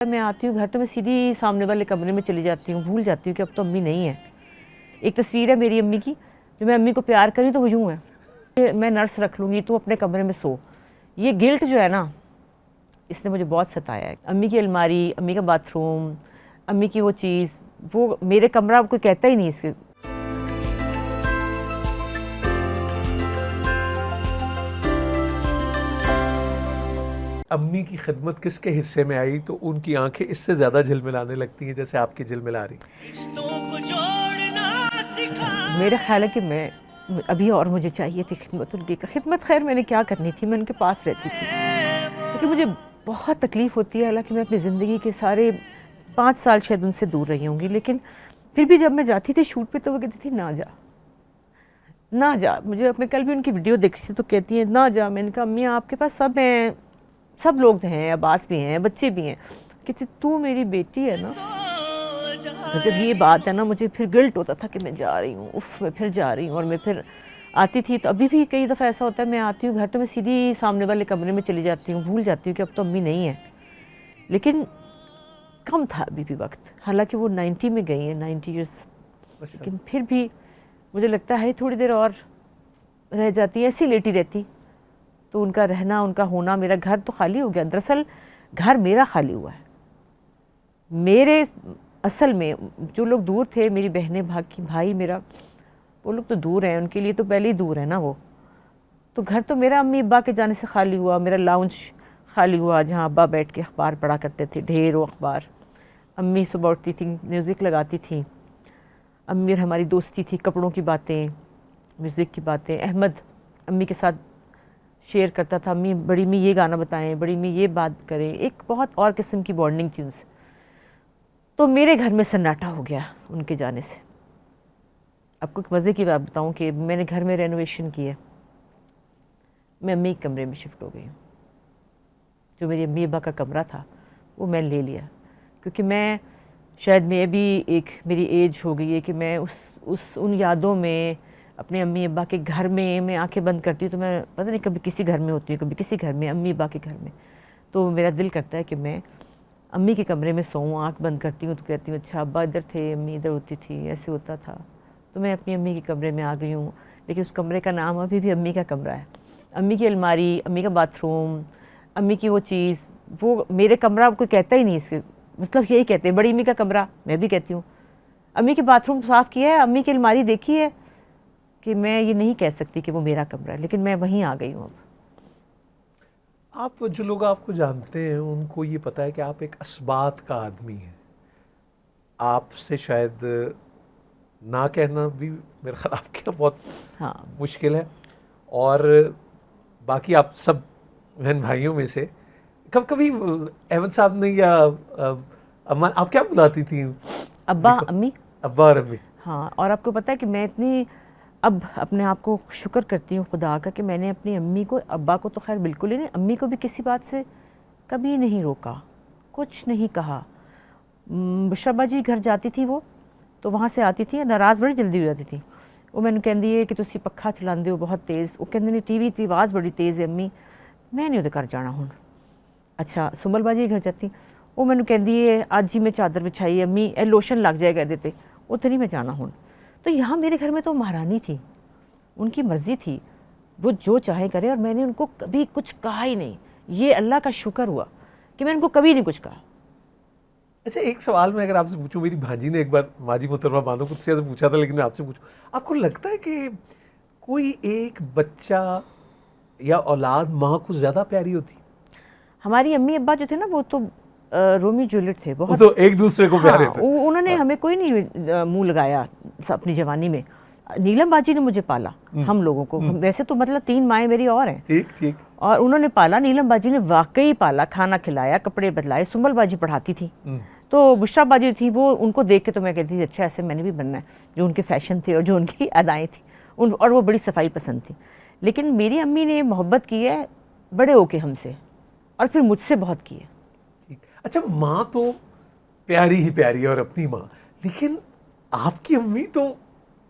میں آتی ہوں گھر تو میں سیدھی سامنے والے کمرے میں چلی جاتی ہوں، بھول جاتی ہوں کہ اب تو امی نہیں ہیں۔ ایک تصویر ہے میری امی کی، جو میں امی کو پیار کری تو وہ یوں ہے کہ میں نرس رکھ لوں گی تو اپنے کمرے میں سو۔ یہ گلٹ جو ہے نا، اس نے مجھے بہت ستایا ہے۔ امی کی الماری، امی کا باتھ روم، امی کی وہ چیز، وہ میرے کمرہ کوئی کہتا ہی نہیں اس کے۔ امی کی خدمت کس کے حصے میں آئی تو ان کی آنکھیں اس سے زیادہ جھلملانے لگتی ہیں جیسے آپ کی جھلملا رہی؟ میرا خیال ہے کہ میں ابھی اور مجھے چاہیے تھی خدمت ان کی۔ خدمت خیر میں نے کیا کرنی تھی، میں ان کے پاس رہتی تھی، لیکن مجھے بہت تکلیف ہوتی ہے۔ حالانکہ میں اپنی زندگی کے سارے 5 سال شاید ان سے دور رہی ہوں گی، لیکن پھر بھی جب میں جاتی تھی شوٹ پہ تو وہ کہتی تھی نہ جا نہ جا۔ مجھے اپنے کل بھی ان کی ویڈیو دیکھی تھی تو کہتی ہیں نہ جا۔ میں نے کہا امی آپ کے پاس سب ہیں، سب لوگ ہیں، عباس بھی ہیں، بچے بھی ہیں۔ کہتی تو میری بیٹی ہے نا۔ جب یہ بات ہے نا، مجھے پھر گلٹ ہوتا تھا کہ میں جا رہی ہوں، میں پھر جا رہی ہوں۔ اور میں پھر آتی تھی تو ابھی بھی کئی دفعہ ایسا ہوتا ہے میں آتی ہوں گھر تو میں سیدھی سامنے والے کمرے میں چلی جاتی ہوں، بھول جاتی ہوں کہ اب تو امی نہیں ہیں۔ لیکن کم تھا ابھی بھی وقت، حالانکہ وہ 90 میں گئی ہیں، 90 ایئرس، لیکن پھر بھی مجھے لگتا ہے تھوڑی دیر اور رہ جاتی، ایسی لیٹی رہتی تو ان کا رہنا، ان کا ہونا، میرا گھر تو خالی ہو گیا۔ دراصل گھر میرا خالی ہوا ہے۔ میرے اصل میں جو لوگ دور تھے، میری بہنیں، بھائی میرا، وہ لوگ تو دور ہیں، ان کے لیے تو پہلے ہی دور ہے نا وہ۔ تو گھر تو میرا امی ابا کے جانے سے خالی ہوا، میرا لاؤنج خالی ہوا جہاں ابا بیٹھ کے اخبار پڑھا کرتے تھے، ڈھیروں اخبار۔ امی صبح اٹھتی تھیں، میوزک لگاتی تھیں، امی اور ہماری دوستی تھی، کپڑوں کی باتیں، میوزک کی باتیں۔ احمد امی کے ساتھ شیئر کرتا تھا، امی بڑی امی یہ گانا بتائیں، بڑی امی یہ بات کریں، ایک بہت اور قسم کی بانڈنگ تھی ان سے۔ تو میرے گھر میں سناٹا ہو گیا ان کے جانے سے۔ اب کچھ مزے کی بات بتاؤں کہ میں نے گھر میں رینوویشن کی ہے، میں امی کے کمرے میں شفٹ ہو گئی ہوں۔ جو میری امی ابا کا کمرہ تھا وہ میں لے لیا، کیونکہ میں شاید میں بھی ایک میری ایج ہو گئی ہے کہ میں ان یادوں میں اپنے امی ابا کے گھر میں آنکھیں بند کرتی ہوں تو میں پتہ نہیں کبھی کسی گھر میں ہوتی ہوں، کبھی کسی گھر میں، امی ابا کے گھر میں، تو میرا دل کرتا ہے کہ میں امی کے کمرے میں سوؤں۔ آنکھ بند کرتی ہوں تو کہتی ہوں اچھا ابا ادھر تھے، امی ادھر ہوتی تھی، ایسے ہوتا تھا۔ تو میں اپنی امی کے کمرے میں آ گئی ہوں، لیکن اس کمرے کا نام ابھی بھی امی کا کمرہ ہے۔ امی کی الماری، امی کا باتھ روم، امی کی وہ چیز، وہ میرے کمرہ کوئی کہتا ہی نہیں اس کے، مطلب یہی کہتے ہیں بڑی امی کا کمرہ، میں بھی کہتی ہوں۔ امی کے باتھ روم صاف کیا ہے، امی کی الماری دیکھی ہے، کہ میں یہ نہیں کہہ سکتی کہ وہ میرا کمرہ ہے، لیکن میں وہیں آ گئی ہوں اب۔ آپ جو لوگ آپ کو جانتے ہیں ان کو یہ پتہ ہے کہ آپ ایک اثبات کا آدمی ہیں۔ آپ سے شاید نہ کہنا بھی میرے خیال آپ کے بہت مشکل ہے، اور باقی آپ سب بہن بھائیوں میں سے کبھی احمد صاحب نے یا اما آپ کیا بلاتی تھیں؟ ابا امی، ابا اور امی۔ ہاں، اور آپ کو پتہ ہے کہ میں اتنی اب اپنے آپ کو شکر کرتی ہوں خدا کا کہ میں نے اپنی امی کو، ابا کو تو خیر بالکل ہی نہیں، امی کو بھی کسی بات سے کبھی نہیں روکا، کچھ نہیں کہا۔ بشرا با جی گھر جاتی تھی وہ تو وہاں سے آتی تھی، ناراض بڑی جلدی ہو جاتی تھی۔ وہ میں نے کہندی ہے کہ تسی پکھا چلاندے ہو بہت تیز، وہ کہندے نہیں ٹی وی دی آواز بڑی تیز ہے امی، میں نہیں وہ گھر جانا ہوں۔ اچھا سمل باجی گھر جاتی، وہ میں نے کہندی ہے آج ہی میں چادر بچھائی امی، اے لوشن لگ جائے گا دیتے، وہ تو نہیں میں جانا ہوں۔ تو یہاں میرے گھر میں تو مہارانی تھی، ان کی مرضی تھی، وہ جو چاہے کرے، اور میں نے ان کو کبھی کچھ کہا ہی نہیں۔ یہ اللہ کا شکر ہوا کہ میں ان کو کبھی نہیں کچھ کہا۔ اچھا ایک سوال میں اگر آپ سے پوچھوں، میری بھانجی نے ایک بار ماجی محترمہ بانو قدسیہ سے پوچھا تھا، لیکن میں آپ سے پوچھوں، آپ کو لگتا ہے کہ کوئی ایک بچہ یا اولاد ماں کو زیادہ پیاری ہوتی؟ ہماری امی ابا جو تھے نا وہ تو رومی جولیٹ تھے، وہ بہت، تو ایک دوسرے کو پیارے تھے۔ انہوں نے ہمیں کوئی نہیں منہ لگایا اپنی جوانی میں۔ نیلم باجی نے مجھے پالا، ہم لوگوں کو، ویسے تو مطلب 3 مائیں میری اور ہیں، ٹھیک ٹھیک، اور انہوں نے پالا، نیلم باجی نے واقعی پالا، کھانا کھلایا، کپڑے بدلائے۔ سمل باجی پڑھاتی تھی، تو بشرا باجی تھی، وہ ان کو دیکھ کے تو میں کہتی تھی اچھا ایسے میں نے بھی بننا ہے، جو ان کے فیشن تھے اور جو ان کی ادائیں تھیں، اور وہ بڑی صفائی پسند تھی۔ لیکن میری امی نے محبت کی ہے بڑے ہو کے ہم سے، اور پھر مجھ سے بہت کی ہے۔ اچھا ماں تو پیاری ہی پیاری ہے اور اپنی ماں، لیکن آپ کی امی تو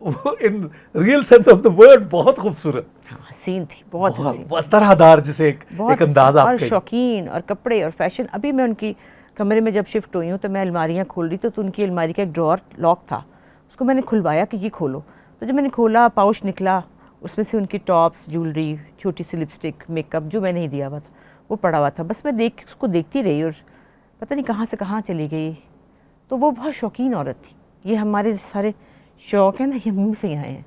وہ in real sense of the word بہت خوبصورت، ہاں حسین تھی، بہت حسین، بہت طرح دار، جسے ایک انداز آپ اور کا شوقین اور کپڑے اور فیشن. ابھی میں ان کی کمرے میں جب شفٹ ہوئی ہوں تو میں الماریاں کھول رہی تھی، تو ان کی الماری کا ایک ڈرار لاک تھا، اس کو میں نے کھلوایا کہ یہ کھولو. تو جب میں نے کھولا پاؤچ نکلا، اس میں سے ان کی ٹاپس، جولری، چھوٹی سی لپسٹک، میک اپ جو میں نہیں دیا ہوا تھا وہ پڑا ہوا تھا. بس میں اس کو دیکھتی رہی اور پتہ نہیں کہاں سے کہاں چلی گئی. تو وہ بہت شوقین عورت تھی. یہ ہمارے سارے شوق ہیں نا، یہ منہ سے ہی آئے ہیں.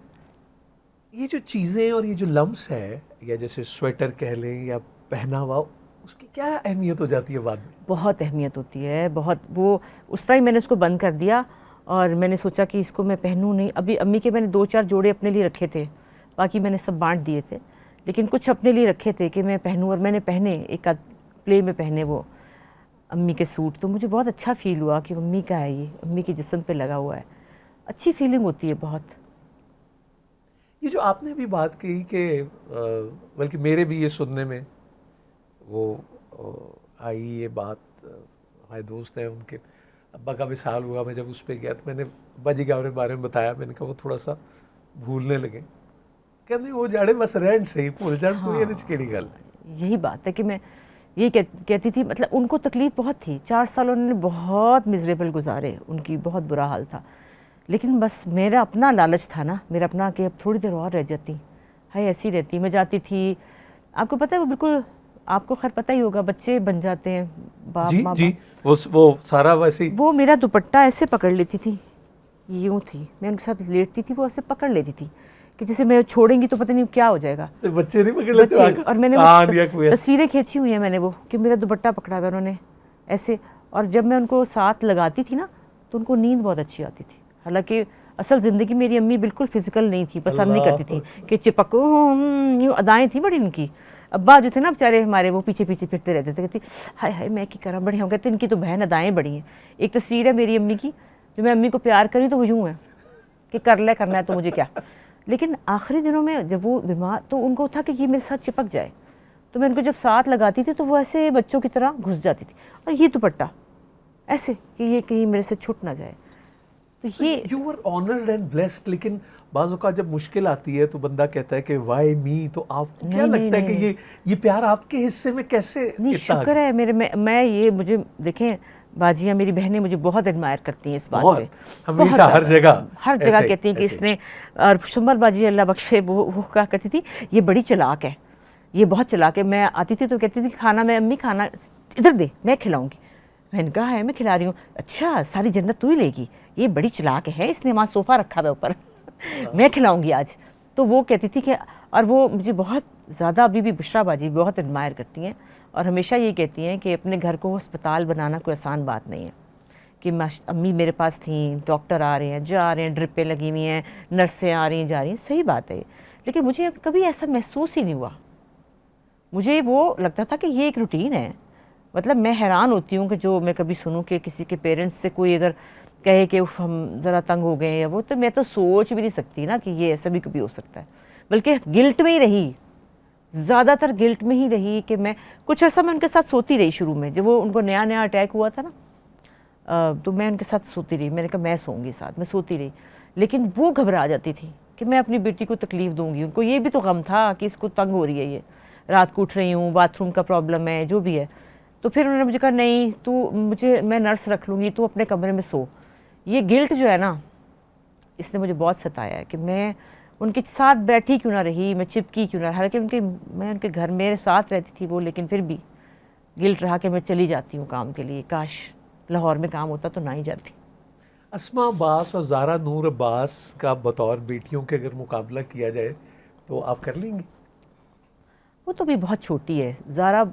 یہ جو چیزیں اور یہ جو لمس ہے، یا جیسے سویٹر کہہ لیں یا پہناوا، اس کی کیا اہمیت ہو جاتی ہے بعد میں؟ بہت اہمیت ہوتی ہے، بہت. وہ اس طرح ہی میں نے اس کو بند کر دیا اور میں نے سوچا کہ اس کو میں پہنوں نہیں. ابھی امی کے میں نے 2-4 جوڑے اپنے لیے رکھے تھے، باقی میں نے سب بانٹ دیے تھے، لیکن کچھ اپنے لیے رکھے تھے کہ میں پہنوں. اور میں نے پہنے، ایک آدھ پلے میں پہنے وہ امی کے سوٹ. تو مجھے بہت اچھا فیل ہوا کہ امی کا ہے، یہ امی کے جسم پہ لگا ہوا ہے. اچھی فیلنگ ہوتی ہے بہت. یہ جو آپ نے بھی بات کہی کہ بلکہ میرے بھی یہ سننے میں وہ آئی یہ بات، ہمارے دوست ہیں ان کے ابا کا وصال ہوا، میں جب اس پہ گیا تو میں نے ابا جی کے بارے میں بتایا. میں نے کہا وہ تھوڑا سا بھولنے لگے. کہتے وہ جاڑے بس رہن سے ہی بھول جان کوئی یہ کیڑی گل. یہی بات ہے کہ میں یہ کہتی تھی، مطلب ان کو تکلیف بہت تھی. 4 سال انہوں نے بہت مزریبل گزارے، ان کی بہت برا حال تھا. لیکن بس میرا اپنا لالچ تھا نا، میرا اپنا کہ اب تھوڑی دیر اور رہ جاتی، ہے ایسی رہتی. میں جاتی تھی، آپ کو پتہ ہے وہ بالکل، آپ کو خیر پتہ ہی ہوگا، بچے بن جاتے ہیں، باپ ماں جی وہ سارا ویسے ہی. وہ میرا دوپٹہ ایسے پکڑ لیتی تھی، یوں تھی، میں ان کے ساتھ لیٹتی تھی، وہ ایسے پکڑ لیتی تھی کہ جیسے میں چھوڑیں گی تو پتہ نہیں کیا ہو جائے گا. بچے نہیں پکڑ لیتے. اور میں نے تصویریں کھینچی ہوئی ہیں میں نے، وہ کہ میرا دوپٹہ پکڑا ہوا انہوں نے ایسے. اور جب میں ان کو ساتھ لگاتی تھی نا تو ان کو نیند بہت اچھی آتی تھی. حالانکہ اصل زندگی میری امی بالکل فزیکل نہیں تھی، پسند نہیں کرتی تھی کہ چپکو، یوں ادائیں تھیں بڑی ان کی. ابا جو تھے نا بیچارے ہمارے، وہ پیچھے پیچھے پھرتے رہتے تھے، کہتی ہائے ہائے میں کی کرا بڑی. ہم کہتے ان کی تو بہن ادائیں بڑی ہیں. ایک تصویر ہے میری امی کی، جو میں امی کو پیار کری تو وہ یوں ہے کہ کرنا ہے تو مجھے کیا. لیکن آخری دنوں میں جب وہ بیمار، تو ان کو تھا کہ یہ میرے ساتھ چپک جائے. تو میں ان کو جب ساتھ لگاتی تھی تو وہ ایسے بچوں کی طرح گھس جاتی تھی. اور یہ دوپٹہ ایسے کہ یہ کہیں میرے سے چھٹ نہ جائے. تو یہ you were honoured and blessed. لیکن بعض اوقات جب مشکل آتی ہے تو بندہ کہتا ہے کہ وائی می. تو آپ کو کیا لگتا ہے کہ یہ پیار آپ کے حصے میں کیسے؟ نہیں شکر ہے میرے میں یہ مجھے دیکھیں باجیاں میری بہنیں مجھے بہت ایڈمائر کرتی ہیں اس بات سے. ہمیشہ ہر جگہ کہتی ہیں کہ اس نے. اور شمر باجی اللہ بخشے، وہ کہا کرتی تھی یہ بڑی چلاک ہے، یہ بہت چلاک ہے. میں آتی تھی تو کہتی تھی کھانا، میں امی کھانا ادھر دے میں کھلاؤں گی. میں نے کہا ہے میں کھلا رہی ہوں. اچھا ساری جنت تو ہی لے گی، یہ بڑی چلاک ہے، اس نے وہاں صوفہ رکھا ہوا اوپر، میں کھلاؤں گی آج. تو وہ کہتی تھی کہ، اور وہ مجھے بہت زیادہ ابھی بھی بشرا باجی بہت ایڈمائر کرتی ہیں. اور ہمیشہ یہ کہتی ہیں کہ اپنے گھر کو ہسپتال بنانا کوئی آسان بات نہیں ہے. کہ امی میرے پاس تھیں، ڈاکٹر آ رہے ہیں جا رہے ہیں، ڈرپیں لگی ہوئی ہیں، نرسیں آ رہی ہیں جا رہی ہیں، صحیح بات ہے. لیکن مجھے اب کبھی ایسا محسوس ہی نہیں ہوا. مجھے وہ لگتا تھا کہ یہ ایک روٹین ہے. مطلب میں حیران ہوتی ہوں کہ جو میں کبھی سنوں کہ کسی کے پیرنٹس سے کوئی اگر کہے کہ ہم ذرا تنگ ہو گئے یا وہ، تو میں تو سوچ بھی نہیں سکتی نا کہ یہ ایسا بھی کبھی ہو سکتا ہے. بلکہ گلٹ میں ہی رہی، زیادہ تر گلٹ میں ہی رہی کہ میں کچھ عرصہ میں ان کے ساتھ سوتی رہی. شروع میں جب وہ ان کو نیا اٹیک ہوا تھا نا، تو میں ان کے ساتھ سوتی رہی. میں نے کہا میں سوؤں گی ساتھ، میں سوتی رہی. لیکن وہ گھبرا جاتی تھی کہ میں اپنی بیٹی کو تکلیف دوں گی. ان کو یہ بھی تو غم تھا کہ اس کو تنگ ہو رہی ہے، یہ رات کو اٹھ رہی ہوں، باتھ روم کا پرابلم ہے، جو بھی ہے. تو پھر انہوں نے مجھے کہا نہیں میں نرس رکھ لوں گی، تو اپنے کمرے میں سو. یہ گلٹ جو ہے نا، اس نے مجھے بہت ستایا ہے کہ میں ان کے ساتھ بیٹھی کیوں نہ رہی، میں چپکی کیوں نہ. حالانکہ میں ان کے گھر میرے ساتھ رہتی تھی وہ، لیکن پھر بھی گلٹ رہا کہ میں چلی جاتی ہوں کام کے لیے. کاش لاہور میں کام ہوتا تو نہ ہی جاتی. اسما عباس اور زارا نور عباس کا بطور بیٹیوں کے اگر مقابلہ کیا جائے تو آپ کر لیں گی؟ وہ تو ابھی بہت چھوٹی ہے، زارا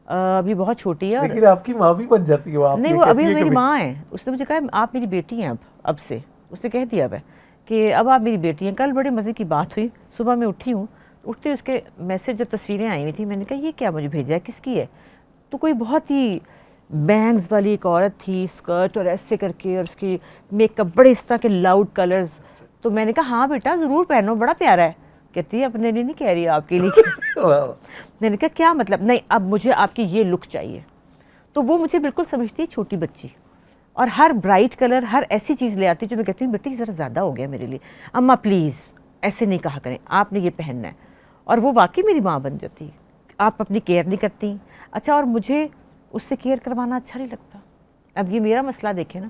ابھی بہت چھوٹی ہے. لیکن آپ کی ماں بھی بن جاتی ہے. نہیں وہ ابھی میری ماں ہے. اس نے مجھے کہا آپ میری بیٹی ہیں اب سے. اس نے کہہ دیا اب ہے کہ اب آپ میری بیٹی ہیں. کل بڑے مزے کی بات ہوئی، صبح میں اٹھی ہوں، اٹھتے اس کے میسج جو تصویریں آئی ہوئی تھیں، میں نے کہا یہ کیا مجھے بھیجا ہے، کس کی ہے؟ تو کوئی بہت ہی بینگز والی ایک عورت تھی، اسکرٹ اور ایسے کر کے، اور اس کی میک اپ بڑے اس طرح کے لاؤڈ کلرز. تو میں نے کہا ہاں بیٹا ضرور پہنو، بڑا پیارا ہے. کہتی ہے اپنے لیے نہیں کہہ رہی آپ کے لیے. میں نے کہا کیا مطلب؟ نہیں اب مجھے آپ کی یہ لک چاہیے. تو وہ مجھے بالکل سمجھتی ہے چھوٹی بچی. اور ہر برائٹ کلر، ہر ایسی چیز لے آتی جو میں کہتی ہوں بیٹی ذرا زیادہ ہو گیا میرے لیے، اماں پلیز ایسے نہیں کہا کریں، آپ نے یہ پہننا ہے. اور وہ واقعی میری ماں بن جاتی. آپ اپنی کیئر نہیں کرتی. اچھا، اور مجھے اس سے کیئر کروانا اچھا نہیں لگتا. اب یہ میرا مسئلہ دیکھیں نا،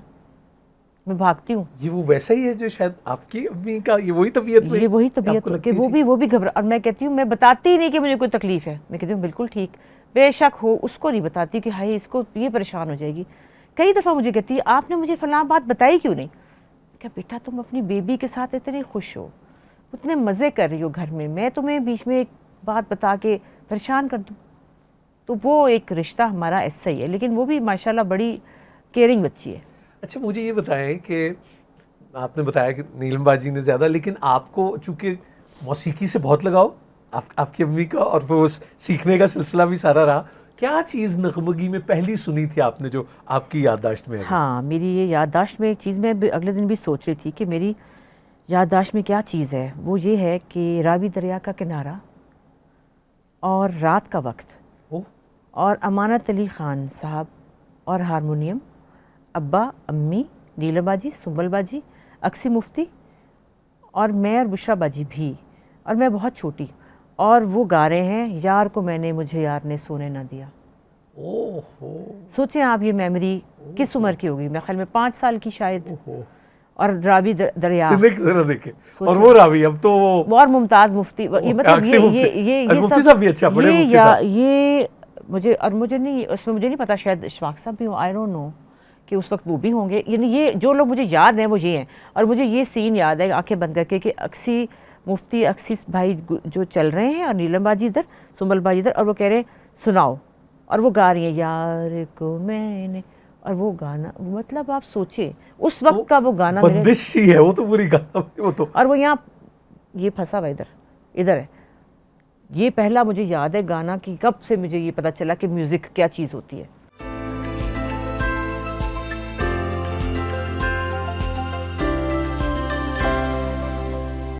میں بھاگتی ہوں. یہ وہ ویسا ہی ہے جو شاید آپ کی امی کا، یہ وہی طبیعت میں، یہ وہی آپ کو طبیعت لگتی کہ ہے وہ بھی گھبرا. اور میں کہتی ہوں میں بتاتی ہی نہیں کہ مجھے کوئی تکلیف ہے. میں کہتی ہوں بالکل ٹھیک، بے شک ہو، اس کو نہیں بتاتی کہ ہائی اس کو یہ پریشان ہو جائے گی. کئی دفعہ مجھے کہتی ہے آپ نے مجھے فلاں بات بتائی کیوں نہیں؟ کہ بیٹا تم اپنی بیبی کے ساتھ اتنی خوش ہو، اتنے مزے کر رہی ہو گھر میں تمہیں بیچ میں ایک بات بتا کے پریشان کر دوں؟ تو وہ ایک رشتہ ہمارا ایسا ہی ہے. لیکن وہ بھی ماشاءاللہ بڑی کیئرنگ بچی ہے. اچھا مجھے یہ بتائیں کہ آپ نے بتایا کہ نیلم باجی نے زیادہ، لیکن آپ کو چونکہ موسیقی سے بہت لگاؤ آپ کی امی کا، اور وہ سیکھنے کا سلسلہ بھی سارا رہا. کیا چیز نغمگی میں پہلی سنی تھی آپ نے جو آپ کی یادداشت میں ہے؟ ہاں، میری یہ یادداشت میں ایک چیز میں اگلے دن بھی سوچ رہی تھی کہ میری یادداشت میں کیا چیز ہے. وہ یہ ہے کہ راوی دریا کا کنارہ، اور رات کا وقت، اوہ، اور امانت علی خان صاحب، اور ہارمونیم، ابا، امی، نیلم باجی، سنبل باجی، اکسی مفتی، اور میں اور بشرا باجی بھی، اور میں بہت چھوٹی، اور وہ گا رہے ہیں یار کو میں نے مجھے یار نے سونے نہ دیا. اوہ ہو، سوچیں آپ یہ میموری کس عمر کی ہوگی؟ میں خیال میں 5 سال کی شاید. اوہ، اور راوی دریا، سنک ذرا دیکھیں. اور وہ راوی اب تو وہ اور ممتاز مفتی، یہ مطلب اکسی مفتی. یہ مفتی سب، صاحب بھی اچھا، بڑے مفتی صاحب. یہ مجھے، اور مجھے نہیں اس میں مجھے نہیں پتا، شاید اشفاق صاحب بھی ہوں، آئی ڈونٹ نو کہ اس وقت وہ بھی ہوں گے. یعنی یہ جو لوگ مجھے یاد ہیں وہ یہ ہیں. اور مجھے یہ سین یاد ہے آنکھیں بند کر کے کہ اکسی مفتی، اکسی بھائی جو چل رہے ہیں، اور نیلم باجی ادھر، سنبل باجی ادھر، اور وہ کہہ رہے ہیں سناؤ، اور وہ گا رہی ہیں یار کو میں نے. اور وہ گانا، مطلب آپ سوچیں اس وقت کا وہ گانا میرے، بندش ہی ہے وہ تو پوری گانا، وہ تو. اور وہ یہاں یہ پھنسا ہوا ادھر ہے. یہ پہلا مجھے یاد ہے گانا کہ کب سے مجھے یہ پتا چلا کہ میوزک کیا چیز ہوتی ہے.